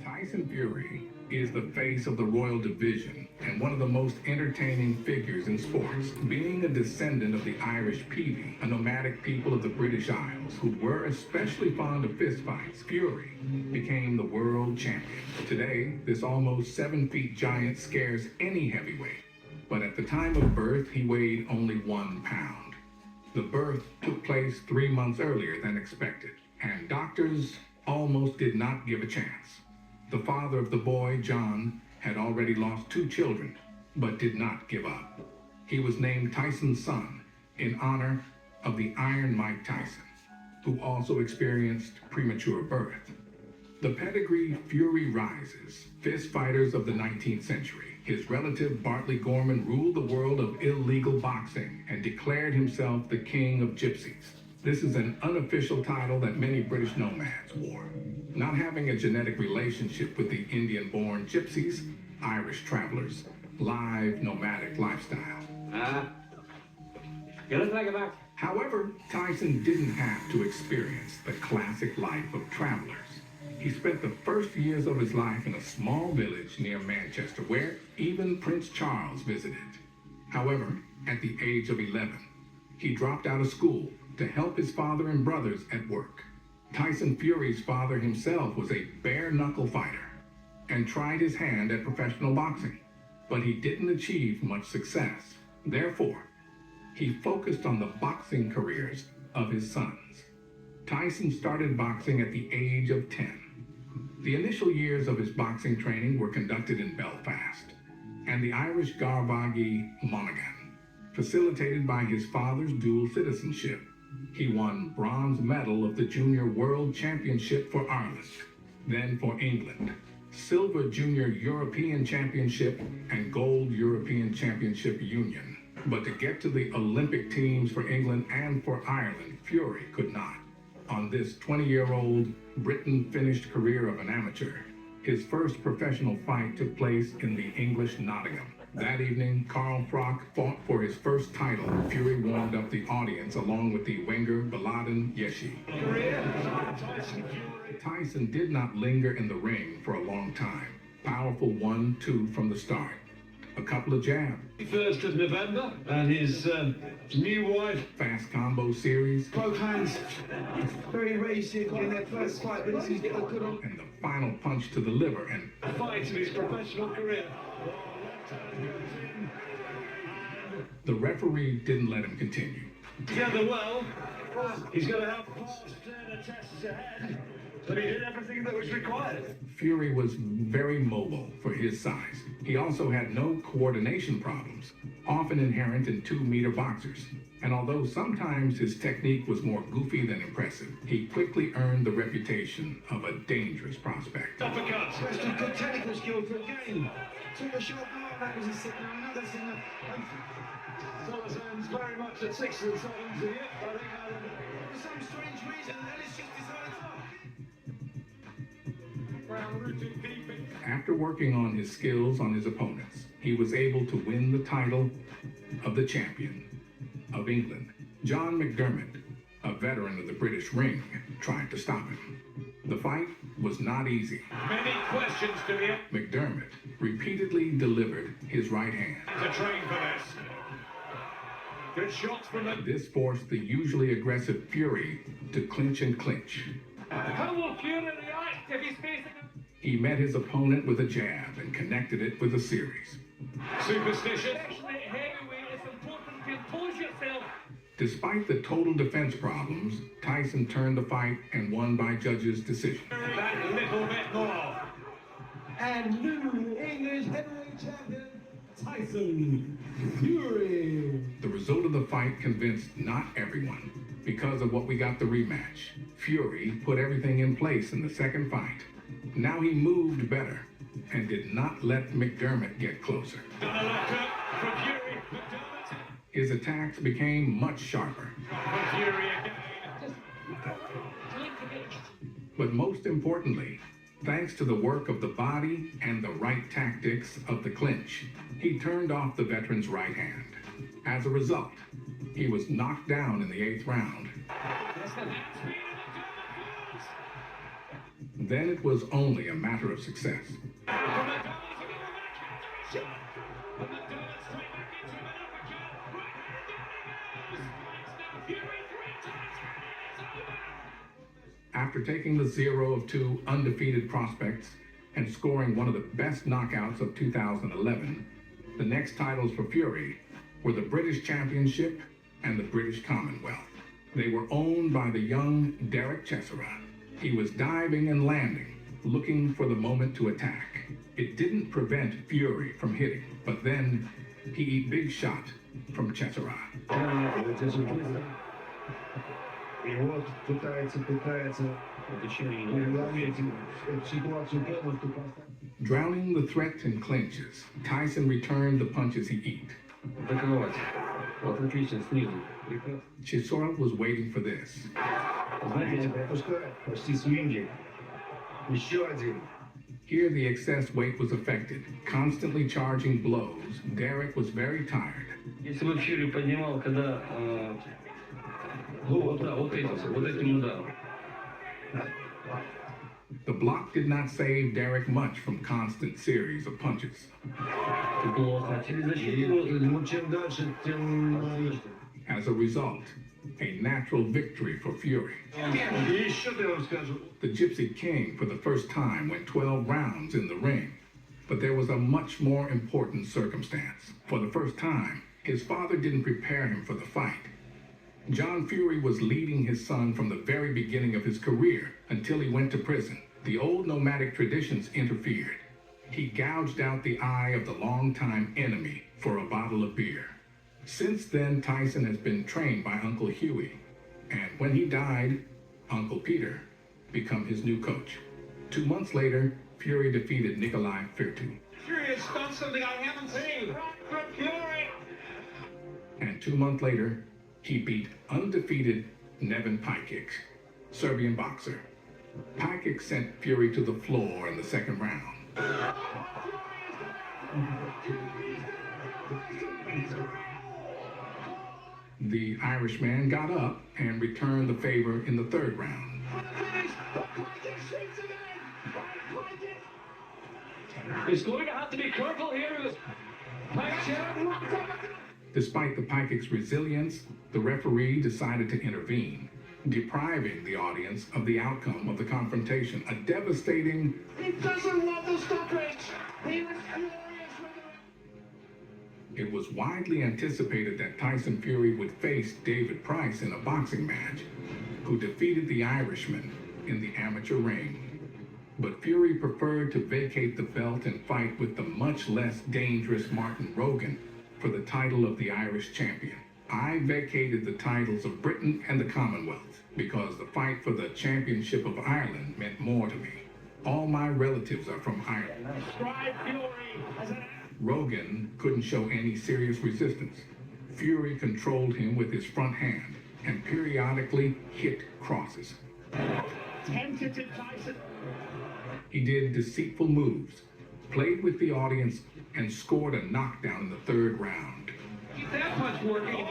Tyson Fury is the face of the Royal Division and one of the most entertaining figures in sports. Being a descendant of the Irish Peavy, a nomadic people of the British Isles who were especially fond of fistfights, Fury became the world champion. Today, this almost 7 feet giant scares any heavyweight, but at the time of birth, he weighed only 1 pound. The birth took place 3 months earlier than expected, and doctors almost did not give a chance. The father of the boy, John, had already lost 2 children, but did not give up. He was named Tyson's son in honor of the Iron Mike Tyson, who also experienced premature birth. The pedigree Fury rises, fist fighters of the 19th century. His relative Bartley Gorman ruled the world of illegal boxing and declared himself the king of gypsies. This is an unofficial title that many British nomads wore. Not having a genetic relationship with the Indian-born gypsies, Irish travelers, live nomadic lifestyle. However, Tyson didn't have to experience the classic life of travelers. He spent the first years of his life in a small village near Manchester, where even Prince Charles visited. However, at the age of 11, he dropped out of school to help his father and brothers at work. Tyson Fury's father himself was a bare-knuckle fighter and tried his hand at professional boxing, but he didn't achieve much success. Therefore, he focused on the boxing careers of his sons. Tyson started boxing at the age of 10. The initial years of his boxing training were conducted in Belfast and the Irish Garvaghy Monaghan, facilitated by his father's dual citizenship. He won bronze medal of the Junior World Championship for Ireland, then for England, silver Junior European Championship, and gold European Championship Union. But to get to the Olympic teams for England and for Ireland, Fury could not. On this 20-year-old Britain-finished career of an amateur, his first professional fight took place in the English Nottingham. That evening, Carl Froch fought for his first title. Fury warmed up the audience along with the Wenger Baladan Yeshi. Tyson did not linger in the ring for a long time. Powerful 1-2 from the start. A couple of jabs. 1st of November, and his new wife. Fast combo series. Both hands very racy in their first fight, but this is a good one. And the final punch to the liver and a fight of his professional career. The referee didn't let him continue. Together well, he's going to have fast tests ahead, but he did everything that was required. Fury was very mobile for his size. He also had no coordination problems, often inherent in 2-meter boxers. And although sometimes his technique was more goofy than impressive, he quickly earned the reputation of a dangerous prospect. Uppercuts. Just good technical skill for a game. Took a short blow, that was a signal, another signal. Sullivan's very much at 6 and 7 to you. For some strange reason, Ellis just decided to. After working on his skills on his opponents, he was able to win the title of the champion of England. John McDermott, a veteran of the British ring, tried to stop him. The fight was not easy. Many questions to me. McDermott repeatedly delivered his right hand. To train for this. Good shots from him. This forced the usually aggressive Fury to clinch and clinch. How will Fury react if he's facing him? He met his opponent with a jab and connected it with a series. Superstition. Especially at heavyweight, it's important to impose yourself. Despite the total defense problems, Tyson turned the fight and won by judges' decision. That little bit more. And new English heavyweight champion, Tyson Fury. The result of the fight convinced not everyone. Because of what we got the rematch, Fury put everything in place in the second fight. Now he moved better and did not let McDermott get closer. His attacks became much sharper. But most importantly, thanks to the work of the body and the right tactics of the clinch, he turned off the veteran's right hand. As a result, he was knocked down in the 8th round. Then it was only a matter of success. After taking the 0 of 2 undefeated prospects and scoring one of the best knockouts of 2011, the next titles for Fury were the British Championship and the British Commonwealth. They were owned by the young Derek Chisora. He was diving and landing, looking for the moment to attack. It didn't prevent Fury from hitting, but then he big shot from Chisora. И вот пытается уловить ситуацию полностью поставить. Drowning the threat in clinches, Tyson returned the punches he eat. Атаковать. Вот отлично, снизу. Chisora was waiting for this. Знаете, пропускает почти свинги. Еще один. Here the excess weight was affected. Constantly charging blows, Derek was very tired. Если бы Фьюри поднимал, когда вот этим ударом. The block did not save Derek much from constant series of punches. Плохо. Через защиту. Ну, чем дальше, тем... As a result, a natural victory for Fury. И еще я вам скажу. The Gypsy King for the first time went 12 rounds in the ring. But there was a much more important circumstance. For the first time, his father didn't prepare him for the fight. John Fury was leading his son from the very beginning of his career until he went to prison. The old nomadic traditions interfered. He gouged out the eye of the longtime enemy for a bottle of beer. Since then, Tyson has been trained by Uncle Huey, and when he died, Uncle Peter became his new coach. 2 months later, Fury defeated Nikolai Firtu. Fury has done something I haven't seen. Fury! And 2 months later, he beat undefeated Nevin Pajic, Serbian boxer. Pajic sent Fury to the floor in the second round. The Irishman got up and returned the favor in the third round. He's going to have to be careful here. Despite the Pajic's resilience, the referee decided to intervene, depriving the audience of the outcome of the confrontation. A devastating... He doesn't want the stoppage! He was furious with it! It was widely anticipated that Tyson Fury would face David Price in a boxing match, who defeated the Irishman in the amateur ring. But Fury preferred to vacate the belt and fight with the much less dangerous Martin Rogan for the title of the Irish champion. I vacated the titles of Britain and the Commonwealth because the fight for the championship of Ireland meant more to me. All my relatives are from Ireland. Rogan couldn't show any serious resistance. Fury controlled him with his front hand and periodically hit crosses. Tentative Tyson. He did deceitful moves, played with the audience, and scored a knockdown in the third round. Keep that punch working.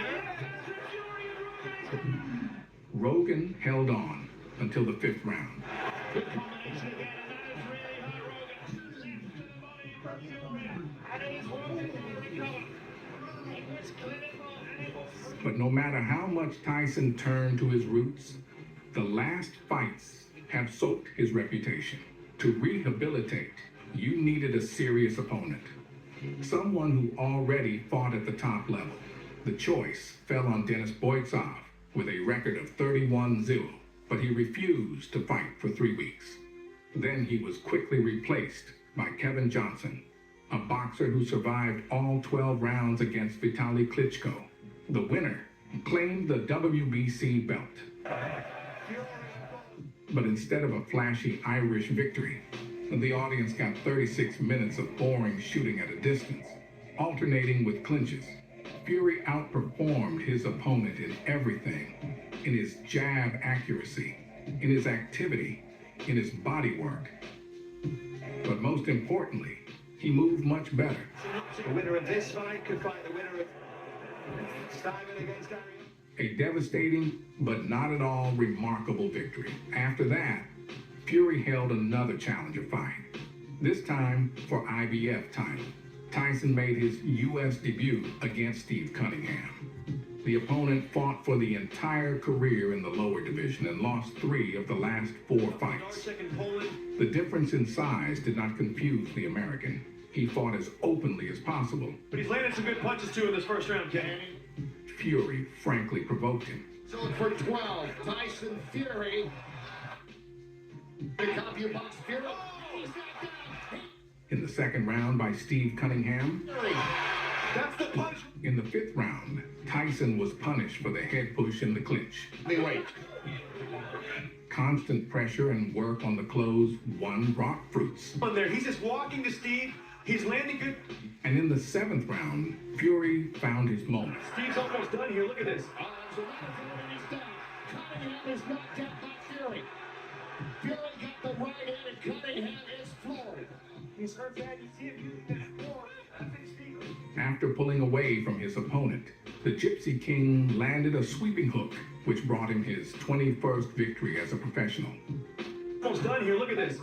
Rogan held on until the fifth round. Good combination again, and that is really high Rogan. 2 steps to the body from Fury. And he's working to recover. It was clinical and it was... But no matter how much Tyson turned to his roots, the last fights have soaked his reputation. To rehabilitate, you needed a serious opponent. Someone who already fought at the top level. The choice fell on Denis Boytsov with a record of 31-0, but he refused to fight for 3 weeks. Then he was quickly replaced by Kevin Johnson, a boxer who survived all 12 rounds against Vitaly Klitschko. The winner claimed the WBC belt. But instead of a flashy Irish victory, the audience got 36 minutes of boring shooting at a distance, alternating with clinches. Fury outperformed his opponent in everything, in his jab accuracy, in his activity, in his body work. But most importantly, he moved much better. The winner of this fight could fight the winner of Simon against Darius. A devastating, but not at all remarkable victory. After that, Fury held another challenger fight, this time for IBF title. Tyson made his U.S. debut against Steve Cunningham. The opponent fought for the entire career in the lower division and lost 3 of the last 4 fights. The difference in size did not confuse the American. He fought as openly as possible. But he's landed some good punches too in this first round, Ken. Fury frankly provoked him. So for 12, Tyson Fury. Pick up your box, Fury. In the second round by Steve Cunningham. That's the punch. In the 5th round, Tyson was punished for the head push in the clinch. Wait. Constant pressure and work on the clothes brought fruits. On there, he's just walking to Steve. He's landing good. And in the 7th round, Fury found his moment. Steve's almost done here. Look at this. So Cunningham is knocked out by Fury. Fury got the right hand and Cunningham is floored. He's hurt bad. You see him using that floor. After pulling away from his opponent, the Gypsy King landed a sweeping hook, which brought him his 21st victory as a professional. Almost done here. Look at this.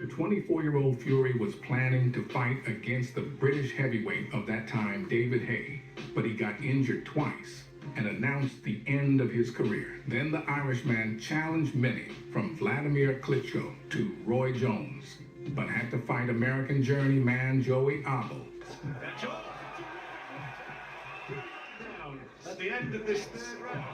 The 24-year-old Fury was planning to fight against the British heavyweight of that time, David Haye, but he got injured twice and announced the end of his career. Then the Irishman challenged many, from Vladimir Klitschko to Roy Jones, but had to fight American journeyman Joey Abel. At the end of this third round.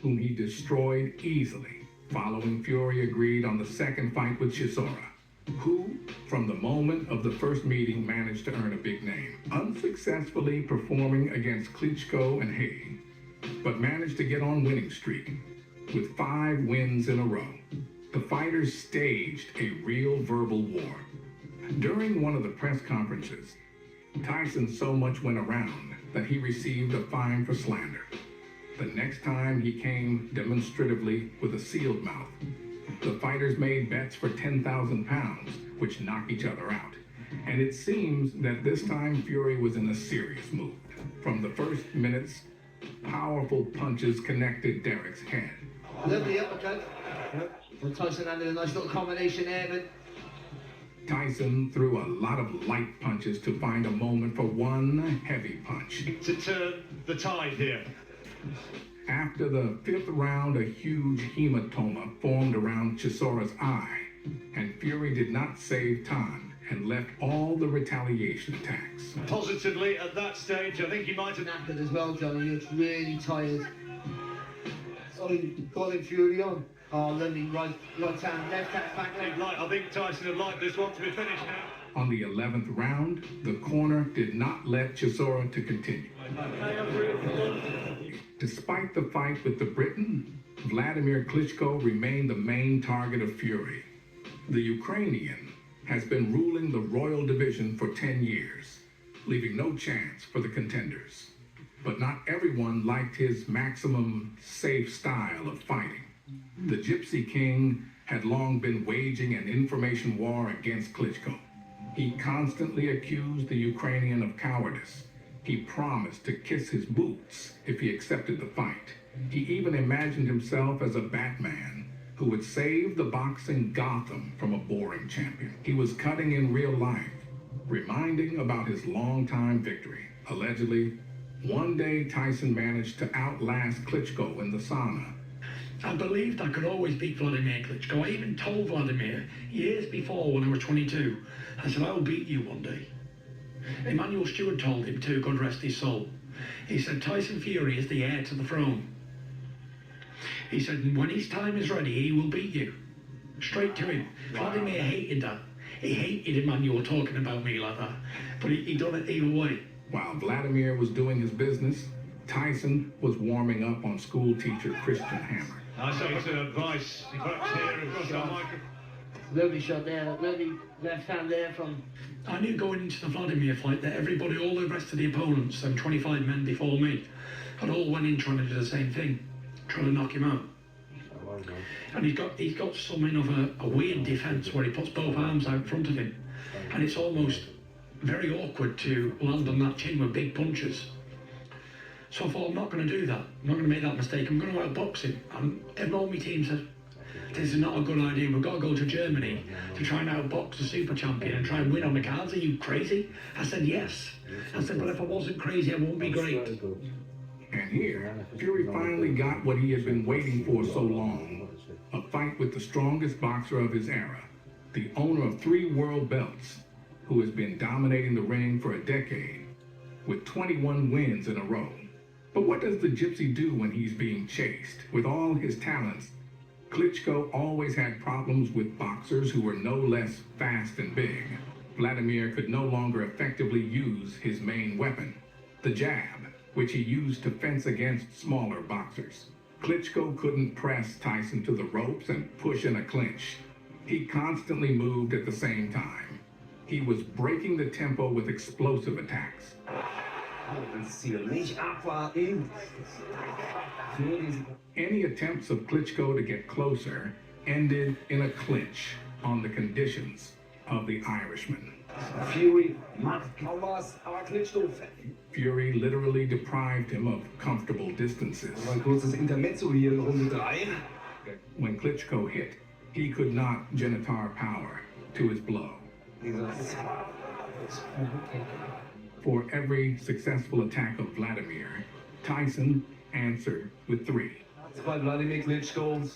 Whom he destroyed easily. Following, Fury agreed on the second fight with Chisora, who, from the moment of the first meeting, managed to earn a big name, unsuccessfully performing against Klitschko and Haye, but managed to get on winning streak with 5 wins in a row. The fighters staged a real verbal war. During one of the press conferences, Tyson so much went around that he received a fine for slander. The next time he came demonstratively with a sealed mouth. The fighters made bets for 10,000 pounds, which knocked each other out. And it seems that this time Fury was in a serious mood. From the first minutes, powerful punches connected Derek's head. Lovely uppercut. Well, Tyson landed a nice little combination there, but Tyson threw a lot of light punches to find a moment for one heavy punch. To turn the tide here. After the 5th round, a huge hematoma formed around Chisora's eye, and Fury did not save time and left all the retaliation attacks. Positively at that stage, I think he might have knackered as well, Johnny. He looks really tired. Calling Fury on. Oh, lovely. Right hand, left hand, back leg. I think Tyson would like this one to be finished now. On the 11th round, the corner did not let Chisora to continue. Despite the fight with the Briton, Vladimir Klitschko remained the main target of Fury. The Ukrainian has been ruling the royal division for 10 years, leaving no chance for the contenders. But not everyone liked his maximum safe style of fighting. The Gypsy King had long been waging an information war against Klitschko. He constantly accused the Ukrainian of cowardice. He promised to kiss his boots if he accepted the fight. He even imagined himself as a Batman who would save the boxing Gotham from a boring champion. He was cutting in real life, reminding about his longtime victory. Allegedly, one day Tyson managed to outlast Klitschko in the sauna. I believed I could always beat Vladimir Klitschko. I even told Vladimir years before when I was 22, I said, I'll beat you one day. Emmanuel Stewart told him too, God rest his soul. He said, Tyson Fury is the heir to the throne. He said, when his time is ready, he will beat you. Straight to him. Wow. Vladimir hated that. He hated Emmanuel talking about me like that. But he done it either way. While Vladimir was doing his business, Tyson was warming up on school teacher Christian Hammer. I say to advice, he puts here across the microphone. Lovely shot there, lovely left hand there from... I knew going into the Vladimir fight that everybody, all the rest of the opponents, and 25 men before me, had all went in trying to do the same thing, trying to knock him out. And he's got something of a weird defence where he puts both arms out in front of him, and it's almost very awkward to land on that chin with big punches. So I thought, I'm not going to do that. I'm not going to make that mistake. I'm going to outbox him. And everyone on my team said, this is not a good idea. We've got to go to Germany to try and outbox the super champion and try and win on the cards. Are you crazy? I said, yes. I said, but if I wasn't crazy, I wouldn't be great. And here, Fury finally got what he had been waiting for so long. A fight with the strongest boxer of his era, the owner of 3 world belts, who has been dominating the ring for a decade, with 21 wins in a row. But what does the Gypsy do when he's being chased? With all his talents, Klitschko always had problems with boxers who were no less fast and big. Vladimir could no longer effectively use his main weapon, the jab, which he used to fence against smaller boxers. Klitschko couldn't press Tyson to the ropes and push in a clinch. He constantly moved at the same time. He was breaking the tempo with explosive attacks. Any attempts of Klitschko to get closer ended in a clinch on the conditions of the Irishman. Fury macht kaum was, aber Klitschko Fury literally deprived him of comfortable distances. Ein kurzes Intermezzo hier in Runde 3. When Klitschko hit, he could not genitar power to his blow. For every successful attack of Vladimir, Tyson answered with 3. Bei Wladimir Klitschko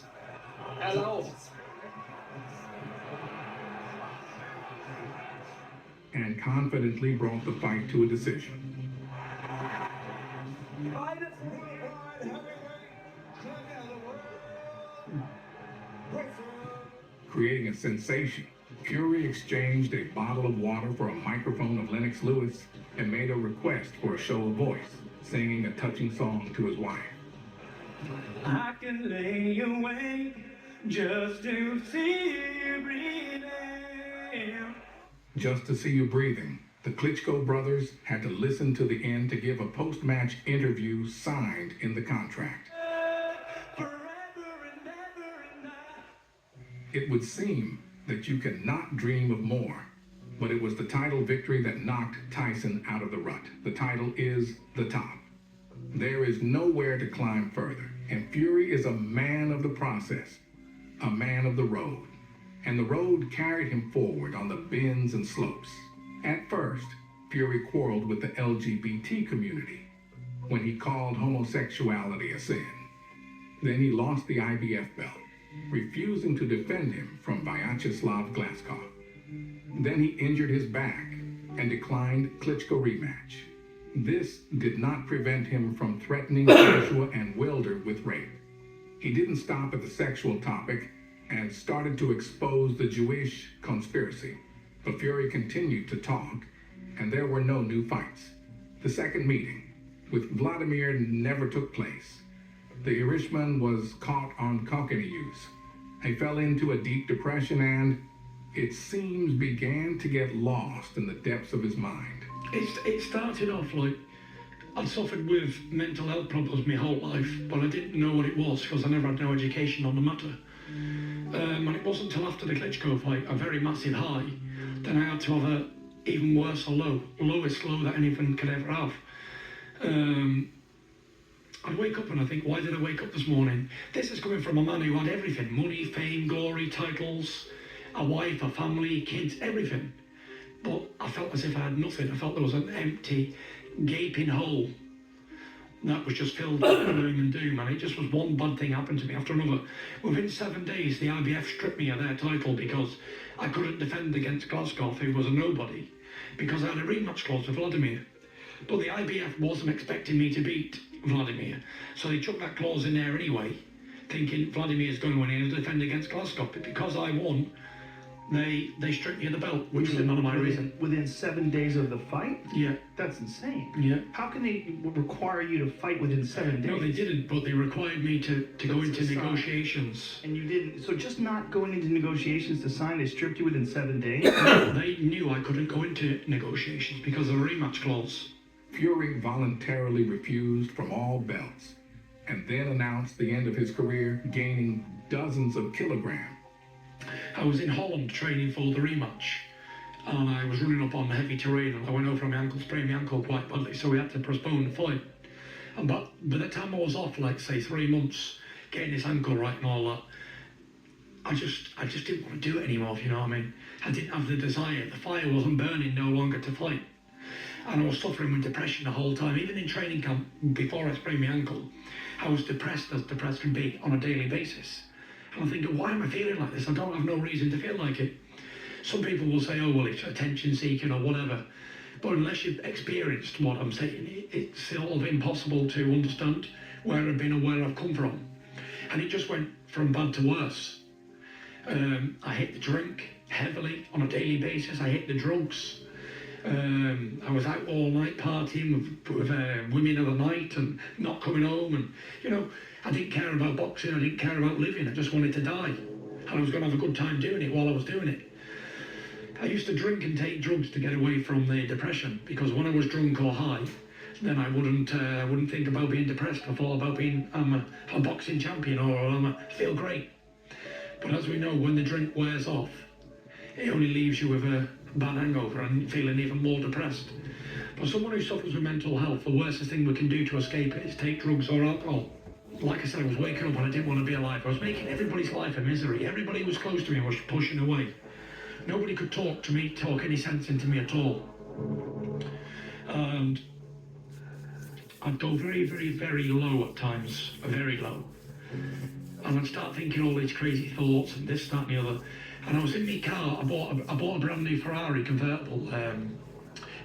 erlaubt. And confidently brought the fight to a decision. Creating a sensation, Fury exchanged a bottle of water for a microphone of Lennox Lewis and made a request for a show of voice, singing a touching song to his wife. I can lay awake just to see you breathing. Just to see you breathing, the Klitschko brothers had to listen to the end to give a post-match interview signed in the contract. It would seem that you cannot dream of more, but it was the title victory that knocked Tyson out of the rut. The title is the top. There is nowhere to climb further, and Fury is a man of the process, a man of the road. And the road carried him forward on the bends and slopes. At first, Fury quarreled with the LGBT community when he called homosexuality a sin. Then he lost the IBF belt, refusing to defend him from Vyacheslav Glaskov. Then he injured his back and declined Klitschko rematch. This did not prevent him from threatening Joshua and Wilder with rape. He didn't stop at the sexual topic and started to expose the Jewish conspiracy. But Fury continued to talk, and there were no new fights. The second meeting with Vladimir never took place. The Irishman was caught on cocaine use. He fell into a deep depression and, it seems, began to get lost in the depths of his mind. It started off like I'd suffered with mental health problems my whole life, but I didn't know what it was because I never had no education on the matter. And it wasn't until after the Klitschko fight, a very massive high, then I had to have a even worse lowest low that anyone could ever have. I'd wake up and I think, why did I wake up this morning? This is coming from a man who had everything: money, fame, glory, titles, a wife, a family, kids, everything. But I felt as if I had nothing. I felt there was an empty, gaping hole that was just filled with gloom and doom, and it just was one bad thing happened to me after another. Within 7 days, the IBF stripped me of their title because I couldn't defend against Glaskov, who was a nobody, because I had a rematch clause with Vladimir. But the IBF wasn't expecting me to beat Vladimir, so they took that clause in there anyway, thinking Vladimir's going to win and defend against Glaskov. But because I won, they stripped me of the belt, which was none of my reason. Within 7 days of the fight? Yeah. That's insane. Yeah. How can they require you to fight within 7 days? No, they didn't, but they required me to go into negotiations. And you didn't, so just not going into negotiations to sign, they stripped you within 7 days? They knew I couldn't go into negotiations because of the rematch clause. Fury voluntarily refused from all belts and then announced the end of his career, gaining dozens of kilograms. I was in Holland training for the rematch, and I was running up on heavy terrain, and I went over my ankle, sprained my ankle quite badly, so we had to postpone the fight. And by the time I was off, like say 3 months, getting this ankle right and all that, I just didn't want to do it anymore, if you know what I mean. I didn't have the desire. The fire wasn't burning no longer to fight. And I was suffering with depression the whole time. Even in training camp, before I sprained my ankle, I was depressed as depressed can be on a daily basis. And I'm thinking, why am I feeling like this? I don't have no reason to feel like it. Some people will say, oh, well, it's attention seeking or whatever. But unless you've experienced what I'm saying, it's sort of impossible to understand where I've been and where I've come from. And it just went from bad to worse. I hit the drink heavily on a daily basis. I hit the drugs. I was out all night partying with women of the night and not coming home. And, you know, I didn't care about boxing. I didn't care about living. I just wanted to die. And I was going to have a good time doing it while I was doing it. I used to drink and take drugs to get away from the depression, because when I was drunk or high, then I wouldn't think about being depressed. I thought about being a boxing champion or feel great. But as we know, when the drink wears off, it only leaves you with a bad hangover and feeling even more depressed. For someone who suffers with mental health, the worst thing we can do to escape it is take drugs or alcohol. Like I said, I was waking up and I didn't want to be alive. I was making everybody's life a misery. Everybody who was close to me was pushing away. Nobody could talk to me, talk any sense into me at all. And I'd go very, very, very low at times, very low. And I'd start thinking all these crazy thoughts and this, that and the other. And I was in my car, I bought a brand new Ferrari convertible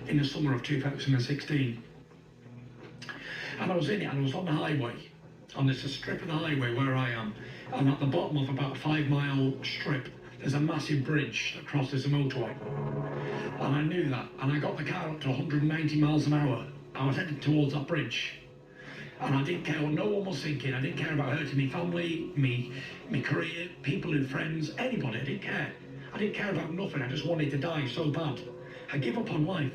in the summer of 2016. And I was in it and I was on the highway. And there's a strip of the highway where I am. And at the bottom of about a 5-mile strip, there's a massive bridge that crosses the motorway. And I knew that. And I got the car up to 190 miles an hour. I was heading towards that bridge. And I didn't care what no one was thinking. I didn't care about hurting my family, my career, people and friends, anybody. I didn't care. I didn't care about nothing. I just wanted to die so bad. I gave up on life.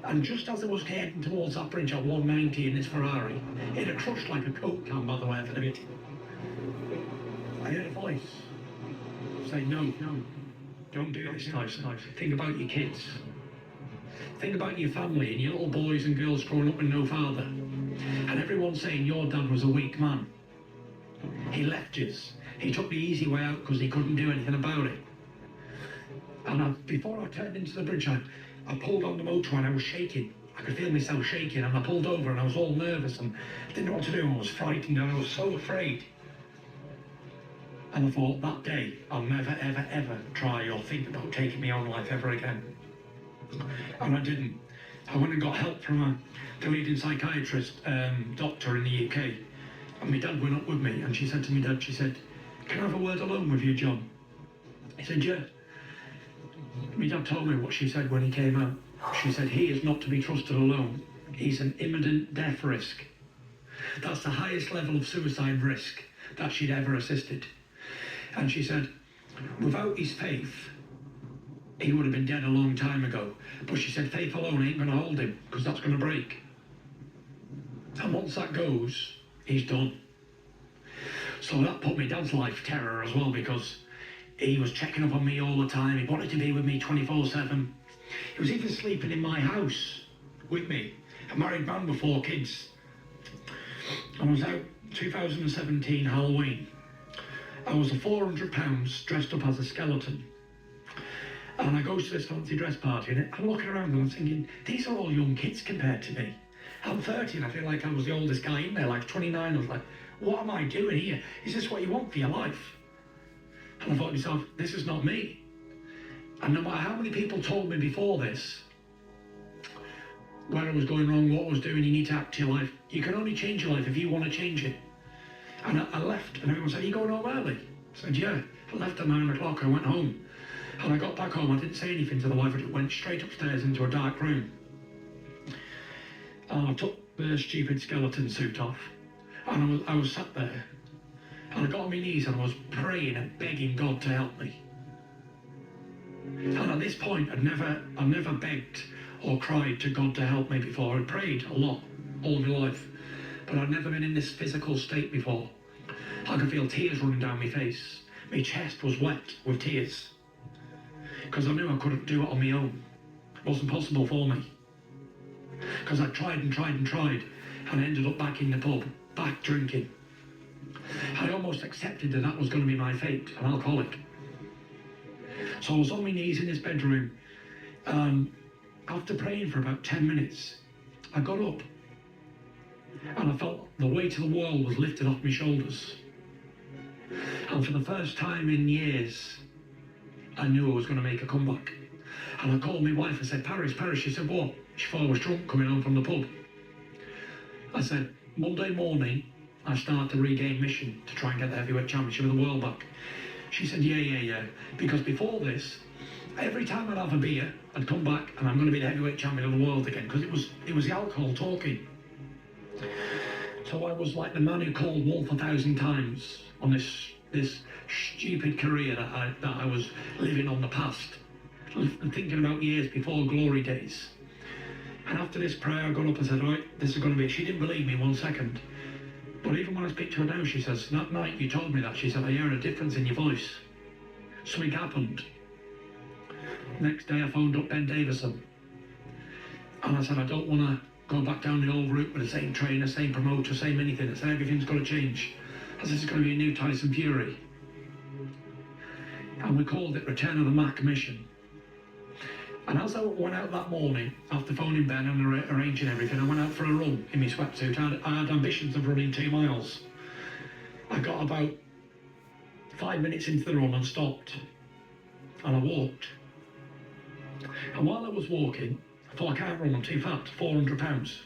And just as I was heading towards that bridge at 190 in this Ferrari, it had crushed like a Coke can, by the way, of it. I heard a voice say, no, don't do this, Tyson. Think about your kids. Think about your family and your little boys and girls growing up with no father. And everyone's saying your dad was a weak man. He left us. He took the easy way out because he couldn't do anything about it. And before I turned into the bridge, I pulled on the motorway and I was shaking. I could feel myself shaking, and I pulled over and I was all nervous and didn't know what to do. I was frightened and I was so afraid. And I thought, that day, I'll never, ever, ever try or think about taking my own life ever again. And I didn't. I went and got help from the leading psychiatrist, doctor in the UK. And my dad went up with me and she said to me, Dad, she said, can I have a word alone with you, John? He said, yeah. My dad told me what she said when he came out. She said, he is not to be trusted alone. He's an imminent death risk. That's the highest level of suicide risk that she'd ever assisted. And she said, without his faith, he would have been dead a long time ago. But she said, faith alone ain't going to hold him, because that's going to break. And once that goes, he's done. So that put my dad's life terror as well, because he was checking up on me all the time. He wanted to be with me 24/7. He was even sleeping in my house with me. A married man with 4 kids. I was out 2017 Halloween. I was a £400 dressed up as a skeleton. And I go to this fancy dress party and I'm looking around and I'm thinking, these are all young kids compared to me. I'm 30 and I feel like I was the oldest guy in there, like 29. I was like, what am I doing here? Is this what you want for your life? And I thought to myself, this is not me. And no matter how many people told me before this, where I was going wrong, what I was doing, you need to act your life. You can only change your life if you want to change it. And I left, and everyone said, are you going home early? I said, yeah. I left at 9 o'clock, I went home. And I got back home, I didn't say anything to the wife, I just went straight upstairs into a dark room. And I took the stupid skeleton suit off, and I was sat there. And I got on my knees and I was praying and begging God to help me. And at this point, I'd never begged or cried to God to help me before. I'd prayed a lot, all my life. but I'd never been in this physical state before. I could feel tears running down my face. My chest was wet with tears. Because I knew I couldn't do it on my own. It wasn't possible for me. Because I tried and tried and tried, and I ended up back in the pub, back drinking. I almost accepted that that was going to be my fate, an alcoholic. So I was on my knees in this bedroom. After praying for about 10 minutes, I got up and I felt the weight of the world was lifted off my shoulders. And for the first time in years, I knew I was going to make a comeback. And I called my wife and said, Paris, she said, what? She thought I was drunk coming home from the pub. I said, Monday morning, I start to regain mission to try and get the heavyweight championship of the world back. She said, yeah. Because before this, every time I'd have a beer, I'd come back and I'm going to be the heavyweight champion of the world again, because it was the alcohol talking. So I was like the man who called wolf 1,000 times on this stupid career that I was living on the past, thinking about years before glory days. And after this prayer, I got up and said, all right, this is going to be it. She didn't believe me 1 second. But even when I speak to her now, she says, that night you told me that, she said, I heard a difference in your voice. Something happened. Next day I phoned up Ben Davison. And I said, I don't want to go back down the old route with the same trainer, same promoter, same anything. I said, everything's got to change. I said, it's going to be a new Tyson Fury. And we called it Return of the Mac Mission. And as I went out that morning, after phoning Ben and arranging everything, I went out for a run in my sweatsuit. I had ambitions of running 2 miles. I got about 5 minutes into the run and stopped. And I walked. And while I was walking, I thought, I can't run, I'm too fat, 400 pounds.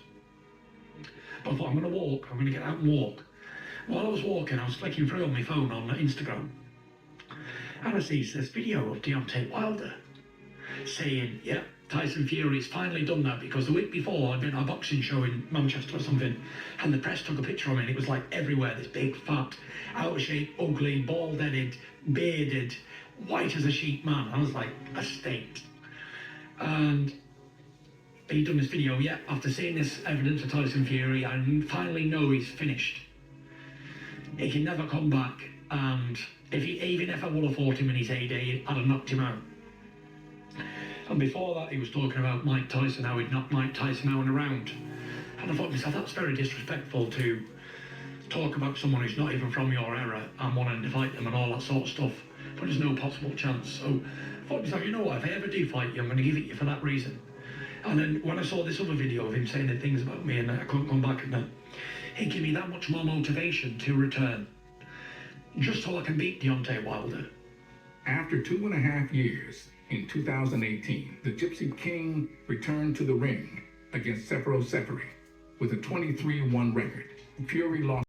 But I thought, I'm going to walk, I'm going to get out and walk. While I was walking, I was flicking through on my phone on Instagram. And I see this video of Deontay Wilder saying, yeah, Tyson Fury's finally done that, because the week before I'd been at a boxing show in Manchester or something, and the press took a picture of me, and it was like everywhere, this big, fat, out of shape, ugly, bald-headed, bearded, white as a sheet man. I was like, a state. And he'd done this video, yeah, after seeing this evidence of Tyson Fury, I finally know he's finished. He can never come back, and even if I would have fought him in his heyday, I'd have knocked him out. And before that, he was talking about Mike Tyson, how he'd knocked Mike Tyson out in a round. And I thought to myself, that's very disrespectful to talk about someone who's not even from your era and wanting to fight them and all that sort of stuff. But there's no possible chance. So I thought to myself, you know what, if I ever do fight you, I'm going to give it you for that reason. And then when I saw this other video of him saying the things about me and I couldn't come back and that, it gave me that much more motivation to return. Just so I can beat Deontay Wilder. After 2.5 years, in 2018, the Gypsy King returned to the ring against Seferovic with a 23-1 record. Fury lost